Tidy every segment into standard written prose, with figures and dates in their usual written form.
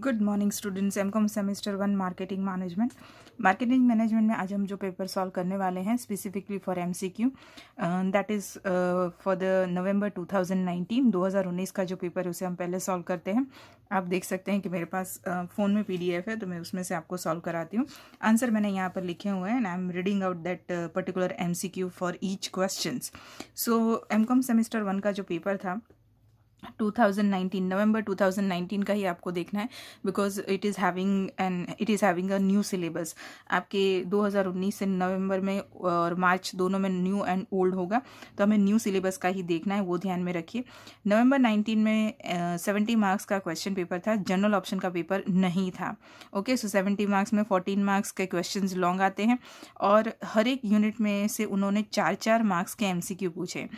Good morning students. MCom semester 1 marketing management. Marketing management में आज हम जो पेपर सॉल्व करने वाले हैं specifically for MCQ, that is for the November 2019 का जो पेपर है उसे हम पहले सॉल्व करते हैं। आप देख सकते हैं कि मेरे पास फ़ोन में पीडीएफ है, तो मैं उसमें से आपको सॉल्व कराती हूँ। आंसर मैंने यहाँ पर लिखे हुए हैं and I am reading out that particular MCQ for each questions. So MCom semester 1 का जो पेपर था 2019 नवंबर 2019 का ही आपको देखना है, because it is having a new syllabus. आपके 2019 से नवंबर में और मार्च दोनों में न्यू एंड ओल्ड होगा, तो हमें न्यू सिलेबस का ही देखना है, वो ध्यान में रखिए। नवंबर 19 में 70 मार्क्स का क्वेश्चन पेपर था, जनरल ऑप्शन का पेपर नहीं था। ओके, सो 70 मार्क्स में 14 मार्क्स के क्वेश्चन लॉन्ग आते हैं और हर एक यूनिट में से उन्होंने 4-4 मार्क्स के एमसीक्यू पूछे।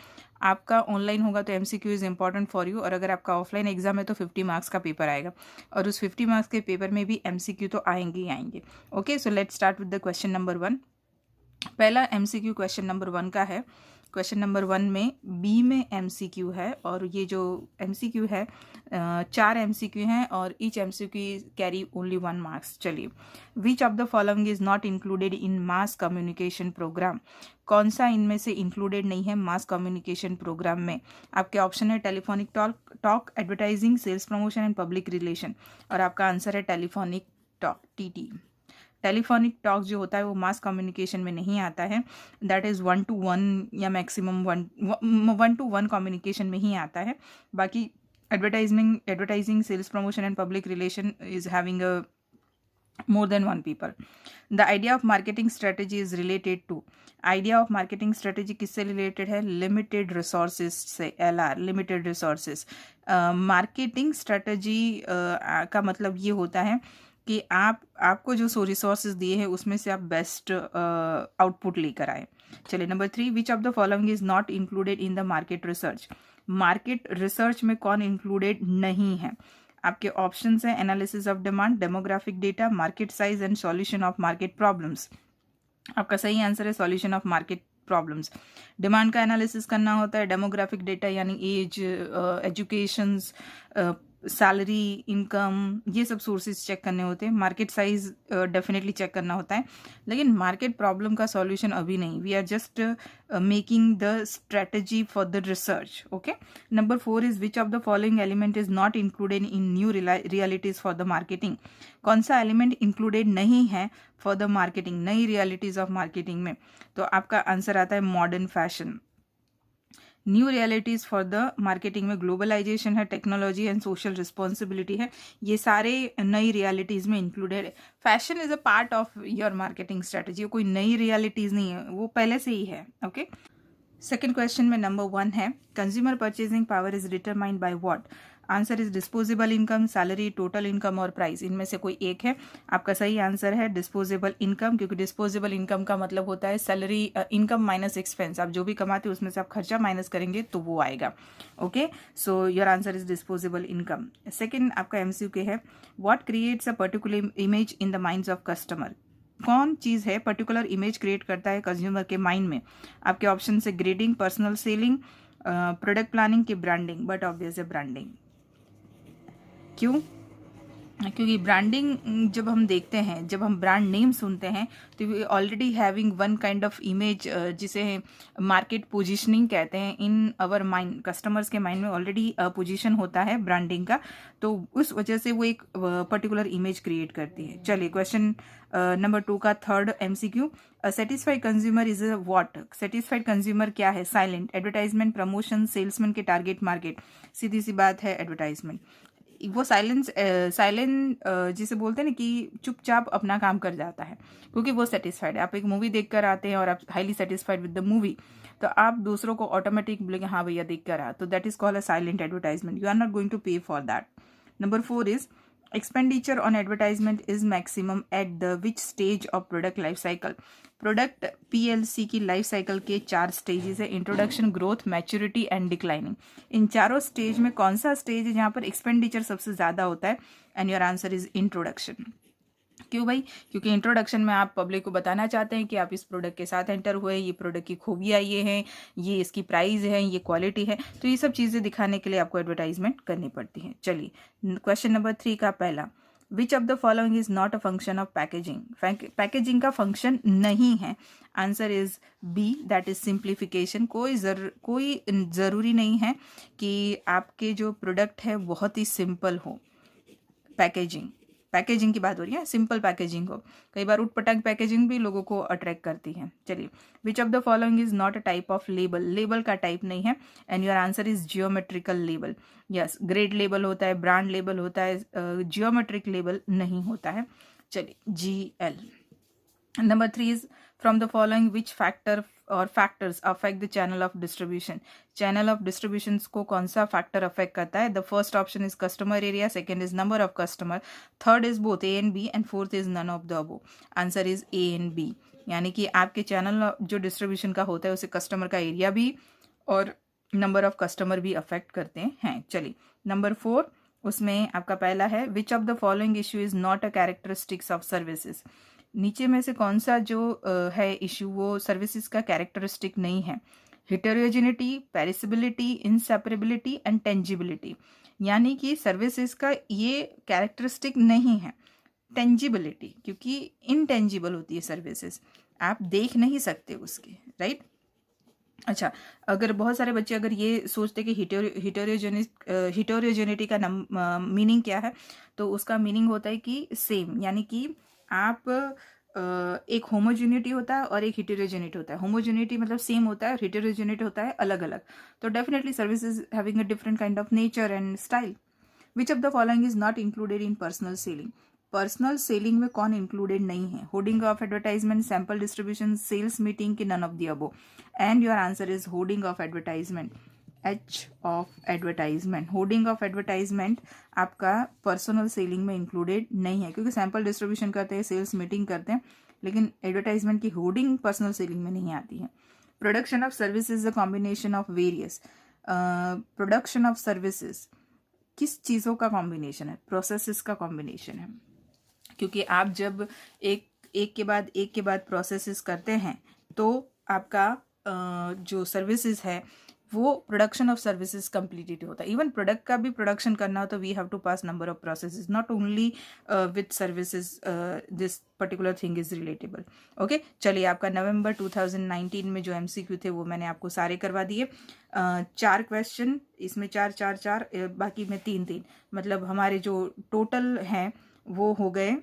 आपका ऑनलाइन होगा तो MCQ is important for you, और अगर आपका ऑफलाइन एग्जाम है तो 50 मार्क्स का पेपर आएगा और उस 50 मार्क्स के पेपर में भी एमसीक्यू तो आएंगे ही आएंगे। Okay, so let's start with the question number 1। पहला एमसीक्यू क्वेश्चन नंबर 1 का है। क्वेश्चन नंबर 1 में बी में एमसीक्यू है और ये जो एमसीक्यू है 4 एमसीक्यू हैं और each MCQ carry only 1 marks. चलिए, which of the following is not included in mass communication programme. कौन सा इनमें से इंक्लूडेड नहीं है मास कम्युनिकेशन प्रोग्राम में? आपके ऑप्शन है telephonic talk, advertising, sales promotion and public relation, और आपका आंसर है telephonic talk, TT. Telephonic talk जो होता है वो मास कम्युनिकेशन में नहीं आता है, दैट इज़ 1-to-1 या मैक्सिमम 1-to-1 कम्युनिकेशन में ही आता है। बाकी advertising, sales promotion and public relation is having a more than one people. The idea of marketing strategy is related to, idea of marketing strategy किससे related है? Limited resources से, LR, limited resources. Marketing strategy का मतलब ये होता है कि आपको जो रिसोर्सेज दिए हैं उसमें से आप बेस्ट आउटपुट लेकर आए। चलिए, number 3, which of the following is not included in the market research. Market research में कौन इंक्लूडेड नहीं है? आपके ऑप्शंस हैं analysis of demand, demographic data, market size and solution of market problems. आपका सही आंसर है solution of market problems. Demand का एनालिसिस करना होता है, डेमोग्राफिक डेटा यानी एज, एजुकेशंस, सैलरी, इनकम, ये सब सोर्सेज चेक करने होते हैं। मार्केट साइज डेफिनेटली चेक करना होता है, लेकिन मार्केट प्रॉब्लम का सॉल्यूशन अभी नहीं। We are just making the strategy for the research. Okay, number 4 is which of the following element is not included in new realities for the marketing. कौन सा element included नहीं है for the marketing, नई realities of marketing में? तो आपका answer आता है modern fashion. New realities for the marketing में ग्लोबलाइजेशन है, टेक्नोलॉजी एंड सोशल रिस्पॉन्सिबिलिटी है, ये सारे नई रियलिटीज़ में इंक्लूडेड है। Fashion is a part of your marketing strategy, कोई नई रियलिटीज़ नहीं है, वो पहले से ही है। ओके, सेकेंड क्वेश्चन में नंबर 1 है, consumer purchasing power is determined by what. Answer is disposable income, salary, total income और प्राइस। इनमें से कोई एक है। आपका सही आंसर है डिस्पोजेबल इनकम, क्योंकि डिस्पोजेबल इनकम का मतलब होता है सैलरी, इनकम माइनस एक्सपेंस। आप जो भी कमाते हो उसमें से आप खर्चा माइनस करेंगे तो वो आएगा। Okay, so your answer is disposable income. Second आपका एमसीक्यू है, what creates a particular image in the minds of customer. कौन चीज़ है पर्टिकुलर इमेज क्रिएट करता है कंज्यूमर के माइंड में? आपके ऑप्शन से grading, personal selling, product planning की ब्रांडिंग, बट ऑब्वियस है ब्रांडिंग। क्यों? क्योंकि ब्रांडिंग जब हम देखते हैं, जब हम ब्रांड नेम सुनते हैं तो we already having one kind of image, जिसे मार्केट पोजीशनिंग कहते हैं। इन अवर माइंड, कस्टमर्स के माइंड में ऑलरेडी पोजीशन होता है ब्रांडिंग का, तो उस वजह से वो एक पर्टिकुलर इमेज क्रिएट करती है। चलिए, क्वेश्चन नंबर 2 का third MCQ, satisfied consumer is a what. Satisfied consumer क्या है? साइलेंट, एडवर्टाइजमेंट, प्रमोशन, सेल्समैन के टारगेट मार्केट। सीधी सी बात है एडवर्टाइजमेंट। वो साइलेंट जिसे बोलते हैं ना कि चुपचाप अपना काम कर जाता है, क्योंकि वो सेटिस्फाइड है। आप एक मूवी देख कर आते हैं और आप highly satisfied with the movie, तो आप दूसरों को ऑटोमेटिक बोलेंगे हाँ भैया देख कर आ, तो that is called a silent advertisement. You are not going to pay for that. Number 4 is expenditure on advertisement is maximum at the which stage of product life cycle. Product PLC की life cycle के 4 stages है, introduction, growth, maturity and declining. इन चारों stage में कौन सा stage है जहाँ पर एक्सपेंडिचर सबसे ज़्यादा होता है? And your answer is introduction. क्यों भाई? क्योंकि इंट्रोडक्शन में आप पब्लिक को बताना चाहते हैं कि आप इस प्रोडक्ट के साथ एंटर हुए, ये प्रोडक्ट की खूबियाँ ये हैं, ये इसकी प्राइस है, ये क्वालिटी है, तो ये सब चीज़ें दिखाने के लिए आपको एडवर्टाइजमेंट करनी पड़ती है। चलिए, क्वेश्चन नंबर 3 का पहला, which of the following is not a function of packaging, packaging का फंक्शन नहीं है। Answer is B, that is simplification. कोई ज़रूरी नहीं है कि आपके जो प्रोडक्ट है बहुत ही सिंपल हो। पैकेजिंग की बात हो रही है, सिंपल पैकेजिंग हो। कई बार उटपटांग पैकेजिंग भी लोगों को अट्रैक्ट करती है। चलिए, which of the following is not a type of label, label का टाइप नहीं है। And your answer is geometrical label. Yes, grade label होता है, ब्रांड लेबल होता है, जियोमेट्रिक लेबल नहीं होता है। चलिए, GL। Number 3 is from the following which factor or factors affect the channel of distribution. Channel of distributions को कौन सा factor affect करता है? The first option is customer area, second is number of customer, third is both A and B, and fourth is none of the above. Answer is A and B. यानी कि आपके channel जो distribution का होता है उसे customer का area भी और नंबर ऑफ कस्टमर भी अफेक्ट करते हैं। चलिए, नंबर 4, उसमें आपका पहला है विच of the following issue is not a characteristics of services. नीचे में से कौन सा जो है इशू वो सर्विसेज का कैरेक्टरिस्टिक नहीं है? हेटेरोजेनिटी, पेरिसिबिलिटी, इनसेपरेबिलिटी एंड टेंजिबिलिटी। यानी कि सर्विसेज का ये कैरेक्टरिस्टिक नहीं है। टेंजिबिलिटी, क्योंकि इनटेंजिबल होती है सर्विसेज, आप देख नहीं सकते उसके, राइट। अच्छा, अगर बहुत सारे बच्चे अगर ये सोचते कि हिटेरोजेनिटी का मीनिंग क्या है, तो उसका मीनिंग होता है कि सेम, यानी कि आप एक होमोजेनिटी होता है और एक हिटेरोजेनिटी होता है। होमोजेनिटी मतलब सेम होता है और हिटेरोजेनिटी होता है अलग अलग। तो definitely services having a different kind of nature and style. Which of the following is not included in personal selling. Personal selling में कौन इंक्लूडेड नहीं है? Hoarding of advertisement, sample distribution, sales meeting की none of the above. And your answer is hoarding of advertisement. H of advertisement. Hoarding of advertisement आपका personal selling में included नहीं है, क्योंकि सैम्पल डिस्ट्रीब्यूशन करते हैं, सेल्स मीटिंग करते हैं, लेकिन एडवर्टाइजमेंट की होर्डिंग पर्सनल सेलिंग में नहीं आती है। Production of services the combination of various. Production of services किस चीज़ों का कॉम्बिनेशन है? प्रोसेसेस का कॉम्बिनेशन है, क्योंकि आप जब एक के बाद प्रोसेसेस करते हैं तो आपका जो सर्विसेज है वो प्रोडक्शन ऑफ सर्विसेज कंप्लीटेड होता है। इवन प्रोडक्ट का भी प्रोडक्शन करना हो तो we have to pass number of processes, not only with services this particular thing is relatable. Okay, चलिए, आपका नवंबर 2019 में जो MCQ थे वो मैंने आपको सारे करवा दिए। 4 क्वेश्चन, इसमें 4, बाकी में 3, मतलब हमारे जो टोटल हैं वो हो गए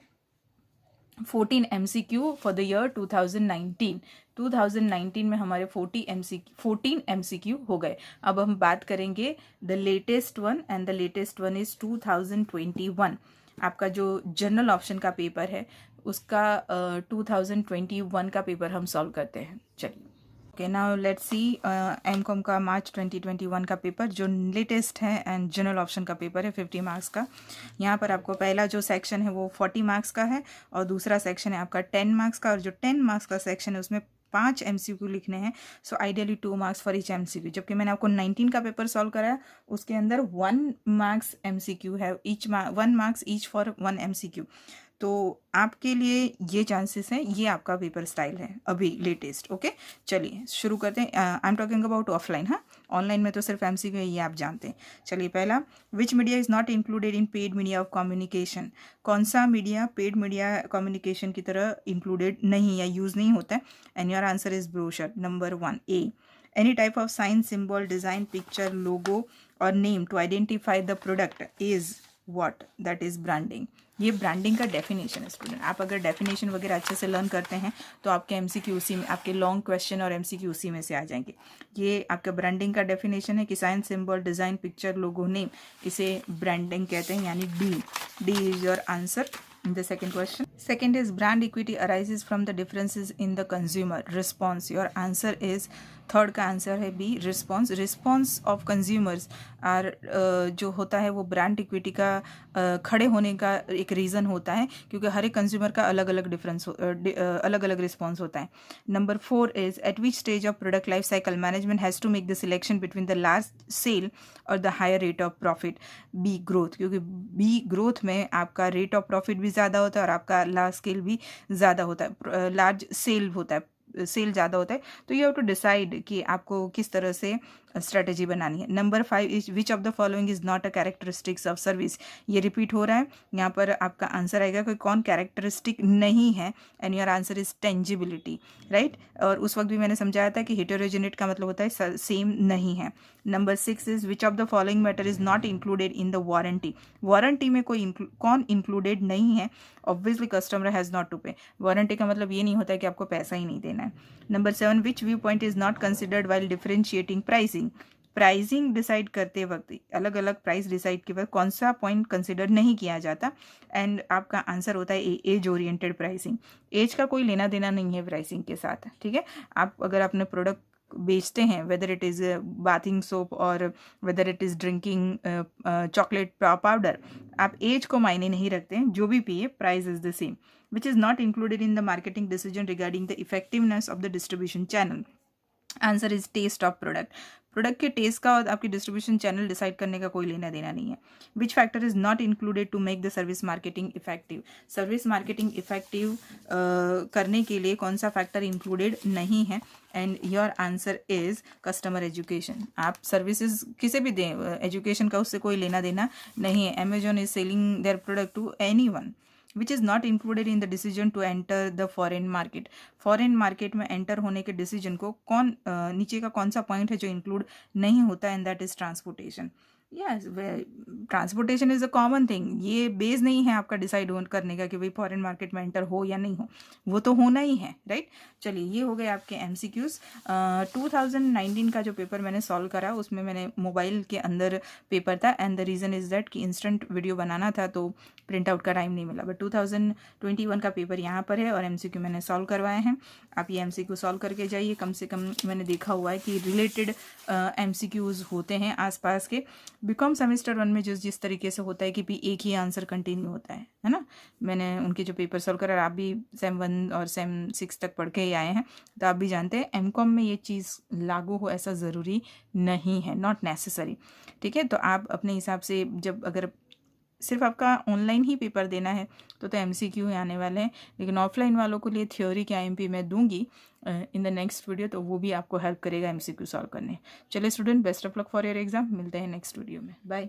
14 MCQ फॉर द ईयर 2019। 2019 में हमारे 14 MCQ हो गए। अब हम बात करेंगे the latest one, and the latest one is 2021। आपका जो जनरल ऑप्शन का पेपर है उसका 2021 का पेपर हम सॉल्व करते हैं। चलिए, okay, now let's see MCOM का मार्च 2021 का पेपर जो लेटेस्ट है एंड जनरल ऑप्शन का पेपर है 50 मार्क्स का। यहाँ पर आपको पहला जो सेक्शन है वो 40 मार्क्स का है और दूसरा सेक्शन है आपका 10 मार्क्स का, और जो 10 मार्क्स का सेक्शन है उसमें 5 MCQ लिखने हैं। So ideally 2 marks for each MCQ। जबकि मैंने आपको 19 का पेपर सॉल्व कराया, उसके अंदर 1 मार्क्स MCQ है, 1 मार्क्स ईच फॉर 1 MCQ। तो आपके लिए ये चांसेस हैं, ये आपका पेपर स्टाइल है अभी लेटेस्ट। ओके, चलिए शुरू करते हैं। I am talking about offline. हाँ, ऑनलाइन में तो सिर्फ MCQ है, ये आप जानते हैं। चलिए, पहला, विच media is not included in paid media of communication. कौन सा मीडिया पेड मीडिया कम्युनिकेशन की तरह इंक्लूडेड नहीं या यूज़ नहीं होता है? And your answer is brochure. Number 1 A, any type of sign, symbol, design, picture, logo or name to identify the product is what? That is branding. ये branding का definition है स्टूडेंट। आप अगर डेफिनेशन वगैरह अच्छे से लर्न करते हैं तो आपके MCQ उसी में, आपके लॉन्ग क्वेश्चन और MCQ उसी में से आ जाएंगे। ये आपका ब्रांडिंग का डेफिनेशन है कि साइन, सिंबल, डिज़ाइन, पिक्चर, लोगो, नेम, इसे ब्रांडिंग कहते हैं, यानी D is your answer in the second question. Second is brand equity arises from the differences in the consumer response. Your answer is, third का answer है B, response. Response of consumers are जो होता है वो brand equity का खड़े होने का एक रीज़न होता है, क्योंकि हर एक कंज्यूमर का अलग अलग अलग अलग रिस्पॉन्स होता है। Number 4 is at which stage of product life cycle management has to make the selection between the large sale और the higher rate of profit. B, growth, क्योंकि B ग्रोथ में आपका रेट ऑफ प्रॉफिट भी ज़्यादा होता है और आपका लार्ज स्केल भी ज़्यादा होता है, लार्ज सेल होता है, सेल ज़्यादा होता है। तो यू हैव टू डिसाइड कि आपको किस तरह से स्ट्रेटेजी बनानी है। Number 5 is which of the following is not a characteristics of service. ये रिपीट हो रहा है, यहाँ पर आपका आंसर आएगा कि कौन कैरेक्टरिस्टिक नहीं है, and your answer is tangibility, right. और उस वक्त भी मैंने समझाया था कि हेटेरोजेनेट का मतलब होता है सेम नहीं है। Number 6 is which of the following matter is not included in the warranty. Warranty में कौन इंक्लूडेड नहीं है? Obviously customer has not to pay. Warranty का मतलब ये नहीं होता है कि आपको पैसा ही नहीं देना है। Number 7 which view point is not considered while differentiating pricing. Pricing decide करते वक्त, अलग अलग प्राइस डिसाइड के वक्त कौन सा पॉइंट कंसिडर नहीं किया जाता, एंड आपका आंसर होता है एज ओरिएंटेड प्राइसिंग। एज का कोई लेना देना नहीं है प्राइसिंग के साथ, ठीक है। आप अगर अपने प्रोडक्ट बेचते हैं, whether it is bathing soap और whether it is drinking chocolate powder, आप एज को मायने नहीं रखते हैं, जो भी पिए price is the same. Which is not included in the marketing decision regarding the effectiveness of the distribution channel. Answer is taste of product. Product के टेस्ट का और आपकी डिस्ट्रीब्यूशन चैनल डिसाइड करने का कोई लेना देना नहीं है। Which factor is not included to make the service marketing effective. Service marketing effective करने के लिए कौन सा फैक्टर इंक्लूडेड नहीं है, and your answer is customer education. आप सर्विसेज किसे भी दें, एजुकेशन का उससे कोई लेना देना नहीं है। Amazon is selling their product to anyone. Which is not included in the decision to enter the foreign market. Foreign market में एंटर होने के डिसीजन को नीचे का कौन सा पॉइंट है जो इंक्लूड नहीं होता, and that is transportation. Yes, transportation is a common thing. ये बेस नहीं है आपका डिसाइड करने का कि भाई फॉरेन मार्केट में एंटर हो या नहीं हो, वो तो होना ही है, राइट। चलिए, ये हो गए आपके MCQs। 2019 का जो पेपर मैंने सॉल्व करा उसमें मैंने मोबाइल के अंदर पेपर था, and the reason is that कि इंस्टेंट वीडियो बनाना था तो प्रिंट आउट का टाइम नहीं मिला। बट 2021 का पेपर यहाँ पर है और MCQ मैंने सॉल्व करवाए हैं। आप ये MCQ सॉल्व करके जाइए। कम से कम मैंने देखा हुआ है कि रिलेटेड MCQs होते हैं आसपास के। बीकॉम सेमेस्टर 1 में जिस तरीके से होता है कि भी एक ही आंसर कंटिन्यू होता है ना। मैंने उनके जो पेपर सॉल्व करा, आप भी सेम 1 और सेम 6 तक पढ़ के ही आए हैं, तो आप भी जानते हैं MCOM में ये चीज़ लागू हो ऐसा ज़रूरी नहीं है, नॉट नेसेसरी, ठीक है। तो आप अपने हिसाब से, जब अगर सिर्फ आपका ऑनलाइन ही पेपर देना है तो MCQ ही आने वाले हैं, लेकिन ऑफलाइन वालों के लिए थ्योरी के IMP मैं दूंगी इन द नेक्स्ट वीडियो, तो वो भी आपको हेल्प करेगा MCQ सॉल्व करने। चलिए student, best of luck for your exam. मिलते हैं नेक्स्ट वीडियो में। बाय।